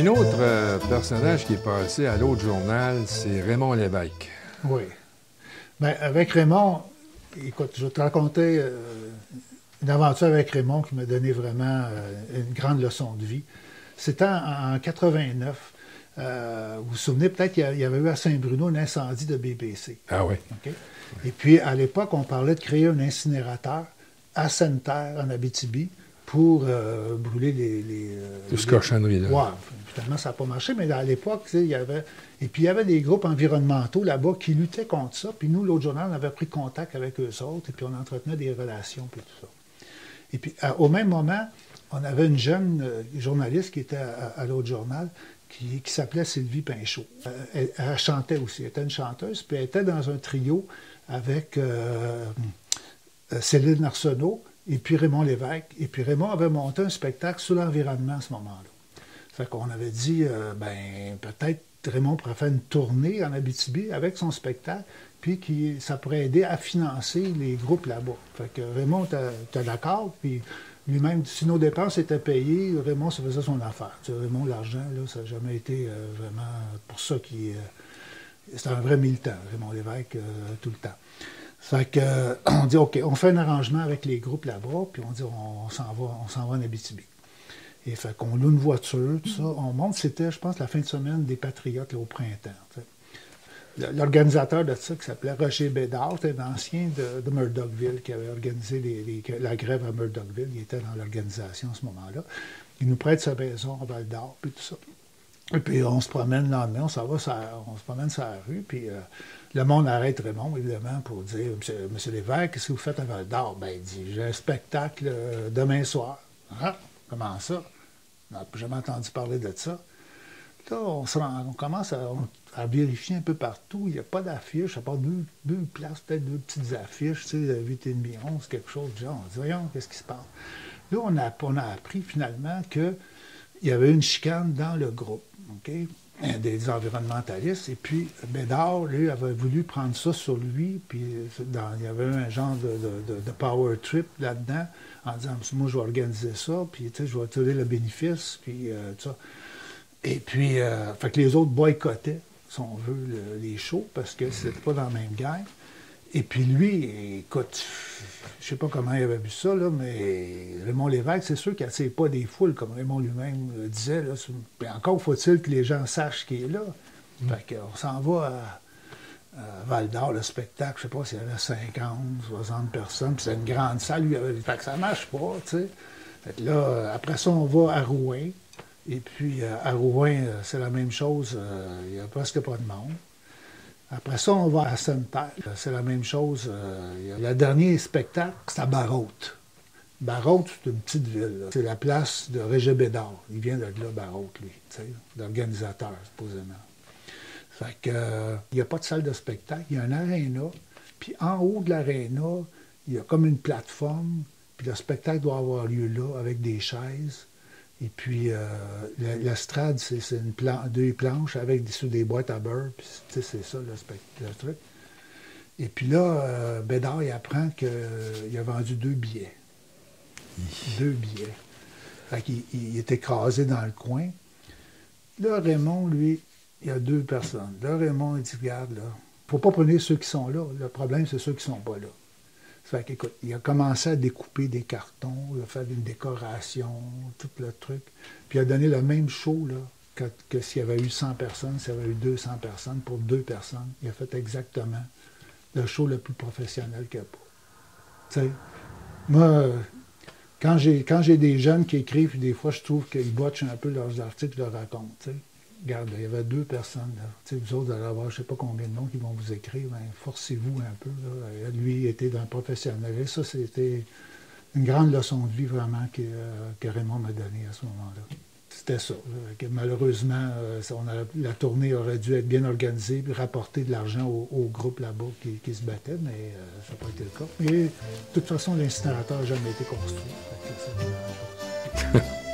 Un autre personnage qui est passé à l'autre journal, c'est Raymond Lévesque. Oui. Bien, avec Raymond, écoute, je vais te raconter une aventure avec Raymond qui m'a donné vraiment une grande leçon de vie. C'était en 89. Vous vous souvenez, peut-être qu'il y avait eu à Saint-Bruno un incendie de BBC. Ah oui. Okay? Et puis, à l'époque, on parlait de créer un incinérateur à Sainte-Terre, en Abitibi, pour brûler Tout ce cochonnerie-là. Ouais, finalement, ça n'a pas marché, mais à l'époque, il y avait... Et puis, il y avait des groupes environnementaux là-bas qui luttaient contre ça. Puis nous, l'autre journal, on avait pris contact avec eux autres, et puis on entretenait des relations, puis tout ça. Et puis, au même moment, on avait une jeune journaliste qui était à l'autre journal, qui s'appelait Sylvie Pinchot. Elle chantait aussi, elle était une chanteuse, puis elle était dans un trio avec Céline Arsenault et puis Raymond Lévesque. Et puis Raymond avait monté un spectacle sur l'environnement à ce moment-là. Fait qu'on avait dit, peut-être Raymond pourrait faire une tournée en Abitibi avec son spectacle, puis ça pourrait aider à financer les groupes là-bas. Fait que Raymond était d'accord, puis lui-même, si nos dépenses étaient payées, Raymond se faisait son affaire. Tu sais, Raymond, l'argent, là, ça n'a jamais été vraiment pour ça qu'il... c'était un vrai militant, Raymond Lévesque, tout le temps. Fait que, on dit, OK, on fait un arrangement avec les groupes là-bas, puis on dit, on s'en va en Abitibi. Et fait qu'on loue une voiture, tout ça, on monte, c'était, je pense, la fin de semaine des Patriotes, là, au printemps. T'sais. L'organisateur de ça, qui s'appelait Roger Bédard, c'était un ancien de Murdochville, qui avait organisé la grève à Murdochville. Il était dans l'organisation à ce moment-là. Il nous prête sa maison à Val-d'Or, puis tout ça. Et puis on se promène le lendemain, on se promène sur la rue, puis le monde arrête Raymond, évidemment, pour dire « Monsieur Lévesque, qu'est-ce que vous faites à Val-d'Or? » Ben, il dit « J'ai un spectacle demain soir. » Ah, comment ça? On n'a jamais entendu parler de ça. Là, on commence à vérifier un peu partout. Il n'y a pas d'affiches, à part deux places, peut-être deux petites affiches, tu sais, 8,5, 11, quelque chose du genre. On dit, voyons, qu'est-ce qui se passe? Là, on a appris finalement qu'il y avait une chicane dans le groupe, OK? Des environnementalistes. Et puis, Bédard, lui, avait voulu prendre ça sur lui, puis il y avait un genre de power trip là-dedans, en disant, moi, je vais organiser ça, puis, tu sais, je vais tirer le bénéfice, puis tout ça. Et puis, fait que les autres boycottaient, si on veut, les shows, parce que c'était pas dans la même gang. Et puis lui, écoute, je sais pas comment il avait vu ça, là, mais Raymond Lévesque, c'est sûr qu'il n'attire pas des foules, comme Raymond lui-même le disait. Là, mais encore faut-il que les gens sachent qu'il est là. Fait qu'on s'en va à Val-d'Or, le spectacle, je sais pas s'il y avait 50, 60 personnes, puis c'est une grande salle, lui, fait que ça marche pas, tu sais. Fait que là, après ça, on va à Rouen. Et puis, à Rouen, c'est la même chose, il n'y a presque pas de monde. Après ça, on va à Sainte-Terre, c'est la même chose. Le dernier spectacle, c'est à Barrault. Barrault, c'est une petite ville. C'est la place de Roger Bédard. Il vient de là, Barrault, lui, tu sais, l'organisateur, supposément. Fait que, il n'y a pas de salle de spectacle, il y a un aréna, puis en haut de l'aréna, il y a comme une plateforme, puis le spectacle doit avoir lieu là, avec des chaises. Et puis, l'estrade, c'est deux planches avec sur des boîtes à beurre. Puis, c'est ça, le truc. Et puis là, Bédard, il apprend qu'il a vendu 2 billets. 2 billets. Fait qu'il est écrasé dans le coin. Là, Raymond, lui, il y a 2 personnes. Là, Raymond, il dit, regarde, là, faut pas prendre ceux qui sont là. Le problème, c'est ceux qui sont pas là. Fait qu'écoute, il a commencé à découper des cartons, il a fait une décoration, tout le truc. Puis il a donné le même show là, que s'il y avait eu 100 personnes, s'il y avait eu 200 personnes, pour 2 personnes. Il a fait exactement le show le plus professionnel qu'il n'y a pas. Tu sais, moi, quand j'ai des jeunes qui écrivent, des fois, je trouve qu'ils botchent un peu leurs articles, leurs racontent. Tu sais. Regarde, il y avait 2 personnes. Là. Tu sais, vous autres, vous allez avoir je ne sais pas combien de noms qui vont vous écrire. Ben, forcez-vous un peu. Là. Lui, il était dans le professionnel. Et ça, c'était une grande leçon de vie, vraiment, que Raymond m'a donnée à ce moment-là. C'était ça. Que malheureusement, la tournée aurait dû être bien organisée et rapporter de l'argent au groupe là-bas qui se battait, mais ça n'a pas été le cas. Mais de toute façon, l'incinérateur n'a jamais été construit. C'est la même chose.